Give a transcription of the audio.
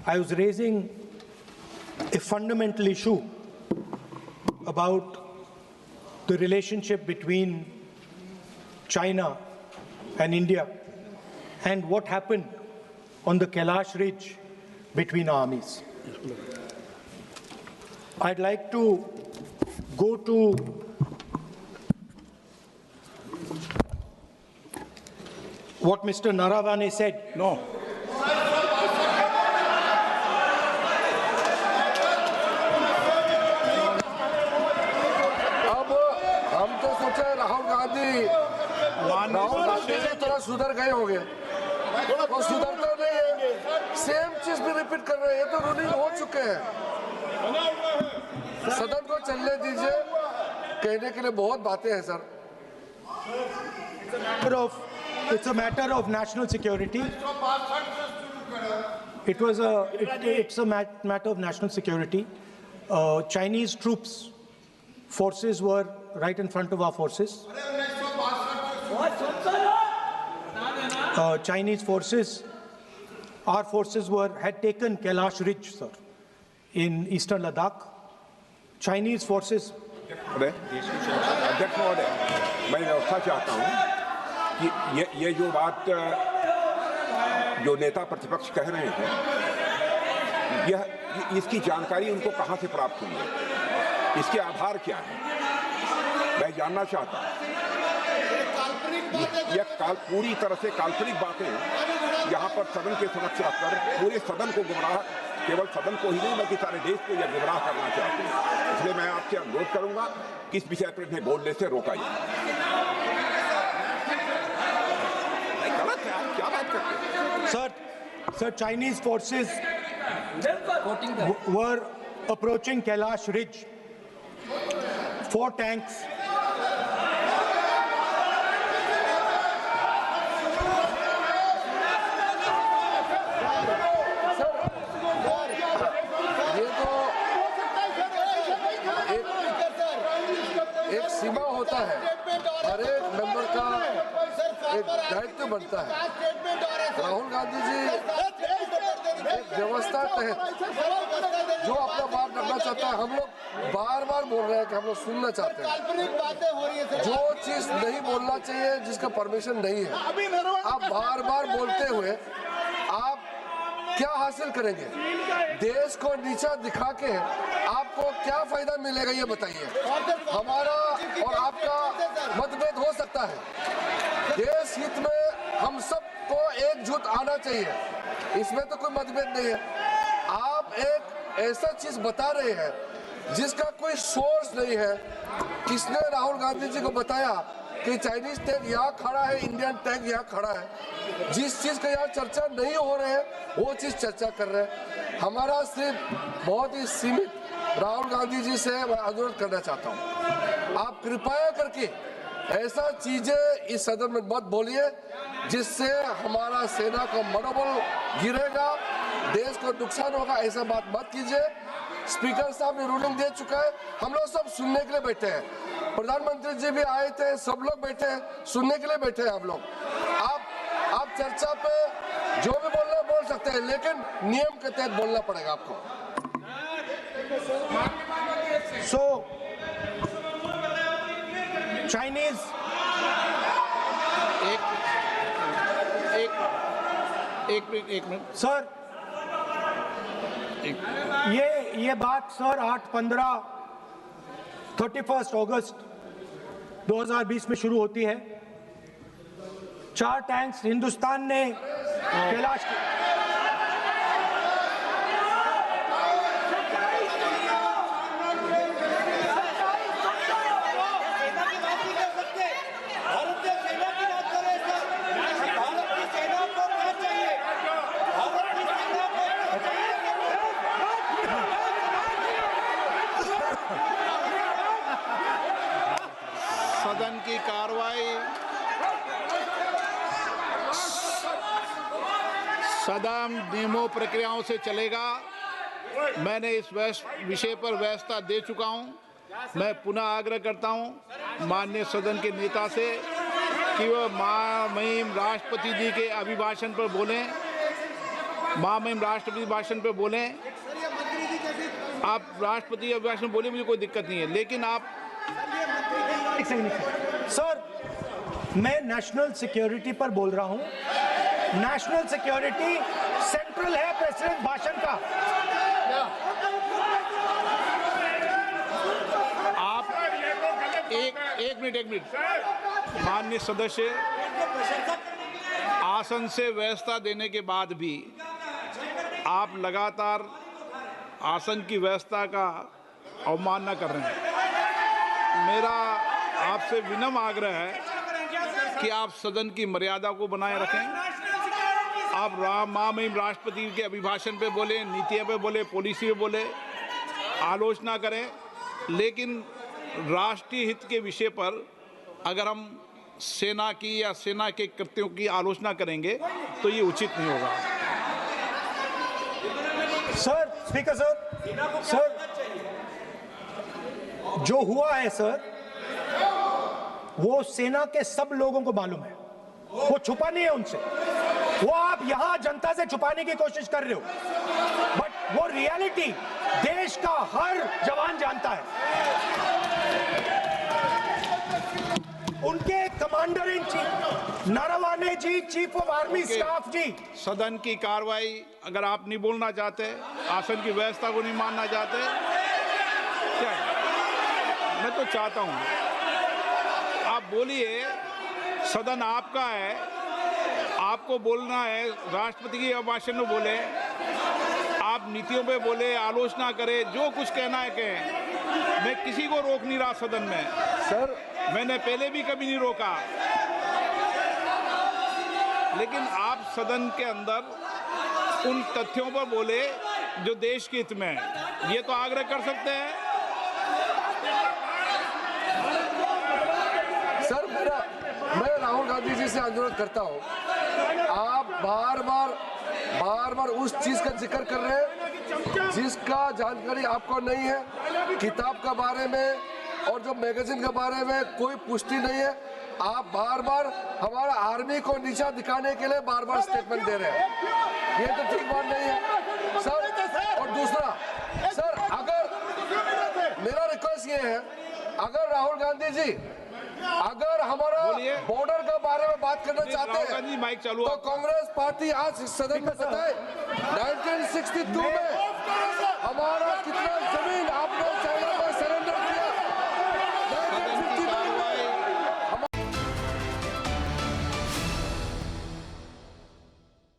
I was raising a fundamental issue about the relationship between China and India and what happened on the Kailash Ridge between armies. I'd like to go to what Mr. Naravane said. No. अब हम तो सोचे राहुल गांधी से थोड़ा सुधर गए होंगे, वो सुधरते नहीं है, सेम चीज भी रिपीट कर रहे हैं। ये तो रूलिंग हो चुके हैं। सदन को चलने दीजिए, कहने के लिए बहुत बातें हैं sir. It's a matter of national security. It's a matter of national security. Chinese forces were right in front of our forces. Chinese forces, our forces had taken Kailash Ridge, sir, in eastern Ladakh. Chinese forces. अध्यक्ष महोदय, मैं व्यवस्था चाहता हूँ कि ये जो बात जो नेता प्रतिपक्ष कह रहे हैं, यह इसकी जानकारी उनको कहाँ से प्राप्त हुई है, इसके आधार क्या है, मैं जानना चाहता हूँ। यह पूरी तरह से काल्पनिक बातें यहाँ पर सदन के समक्ष रखकर पूरे सदन को गुमराह, केवल सदन को ही नहीं बल्कि सारे देश को यह गुमराह करना चाहते हैं। इसलिए मैं आपसे अनुरोध करूंगा कि इस विषय पर इन्हें बोलने से रोका जाए। क्या बात करते हैं? Sir, Chinese forces were approaching Kailash Ridge. 4 tanks. एक सीमा होता है, हर एक मेंबर का एक दायित्व बनता है। राहुल गांधी जी एक व्यवस्था तहत जो अपना बात रखना चाहता है, हम लोग बार बार बोल रहे हैं कि हम लोग सुनना चाहते हैं। जो चीज नहीं बोलना चाहिए, जिसका परमिशन नहीं है, आप बार बार बोलते हुए आप क्या हासिल करेंगे? देश को नीचा दिखा के आपको क्या फायदा मिलेगा, ये बताइए। हमारा और आपका मतभेद हो सकता है, देश हित में हम सबको एकजुट आना चाहिए, इसमें तो कोई मतभेद नहीं है। आप एक ऐसा चीज बता रहे हैं जिसका कोई सोर्स नहीं है। किसने राहुल गांधी जी को बताया कि चाइनीज टैंक यहाँ खड़ा है, इंडियन टैंक यहाँ खड़ा है? जिस चीज का यहाँ चर्चा नहीं हो रहे है वो चीज चर्चा कर रहे हैं। हमारा सिर्फ बहुत ही सीमित राहुल गांधी जी से मैं अनुरोध करना चाहता हूँ, आप कृपया करके ऐसा चीजें इस सदन में मत बोलिए जिससे हमारा सेना का मनोबल गिरेगा, देश को नुकसान होगा। ऐसा बात मत कीजिए। स्पीकर साहब ने रूलिंग दे चुका है, हम लोग सब सुनने के लिए बैठे हैं। प्रधानमंत्री जी भी आए थे, सब लोग बैठे हैं, सुनने के लिए बैठे हैं हम लोग। आप चर्चा पे जो भी बोलना है बोल सकते हैं, लेकिन नियम के तहत बोलना पड़ेगा आपको। So, Chinese एक मिनट सर, ये बात सर 31 अगस्त 2020 में शुरू होती है। 4 टैंक्स हिंदुस्तान ने कैलाश सदन की कार्रवाई सदा नियमों प्रक्रियाओं से चलेगा। मैंने इस विषय पर व्यवस्था दे चुका हूं। मैं पुनः आग्रह करता हूं माननीय सदन के नेता से कि वह महामहिम राष्ट्रपति जी के अभिभाषण पर बोलें महामहिम राष्ट्रपति भाषण पे बोलें, आप राष्ट्रपति अभिभाषण बोले, मुझे कोई दिक्कत नहीं है, लेकिन आप एक सेकंड सर, मैं नेशनल सिक्योरिटी पर बोल रहा हूं। नेशनल सिक्योरिटी सेंट्रल है प्रेसिडेंट भाषण का। आप एक मिनट माननीय सदस्य, आसन से व्यवस्था देने के बाद भी आप लगातार आसन की व्यवस्था का अवमानना कर रहे हैं। मेरा आपसे विनम्र आग्रह है कि आप सदन की मर्यादा को बनाए रखें। आप महामहिम राष्ट्रपति के अभिभाषण पे बोले, नीतियों पे बोले, पॉलिसी पे बोले, आलोचना करें, लेकिन राष्ट्रीय हित के विषय पर अगर हम सेना की या सेना के कृत्यों की आलोचना करेंगे तो ये उचित नहीं होगा। सर, स्पीकर सर, जो हुआ है सर, वो सेना के सब लोगों को मालूम है, वो छुपा नहीं है उनसे। वो आप यहां जनता से छुपाने की कोशिश कर रहे हो, बट वो रियलिटी देश का हर जवान जानता है। उनके commander in chief Naravane ji, chief of army staff ji. सदन की कार्रवाई अगर आप नहीं बोलना चाहते, आसन की व्यवस्था को नहीं मानना चाहते, क्या है? मैं तो चाहता हूं आप बोलिए, सदन आपका है, आपको बोलना है। राष्ट्रपति के अभिभाषण में बोले, आप नीतियों पे बोले, आलोचना करें, जो कुछ कहना है कहें। मैं किसी को रोक नहीं रहा सदन में सर, मैंने पहले भी कभी नहीं रोका, लेकिन आप सदन के अंदर उन तथ्यों पर बोले जो देश के हित में है, ये तो आग्रह कर सकते हैं। सर, मैं राहुल गांधी जी से अनुरोध करता हूं, आप बार बार उस चीज का जिक्र कर रहे हैं जिसका जानकारी आपको नहीं है। किताब के बारे में और जो मैगजीन के बारे में कोई पुष्टि नहीं है। आप बार हमारा आर्मी को नीचा दिखाने के लिए बार स्टेटमेंट दे रहे हैं, ये तो ठीक बात नहीं है सर। और दूसरा सर, अगर मेरा रिक्वेस्ट ये है, अगर राहुल गांधी जी अगर हमारा बॉर्डर के बारे में बात करना चाहते हैं माइक चालू तो कांग्रेस पार्टी आज सदन में बताए 1962 में हमारा कितना जमीन आपने चाइना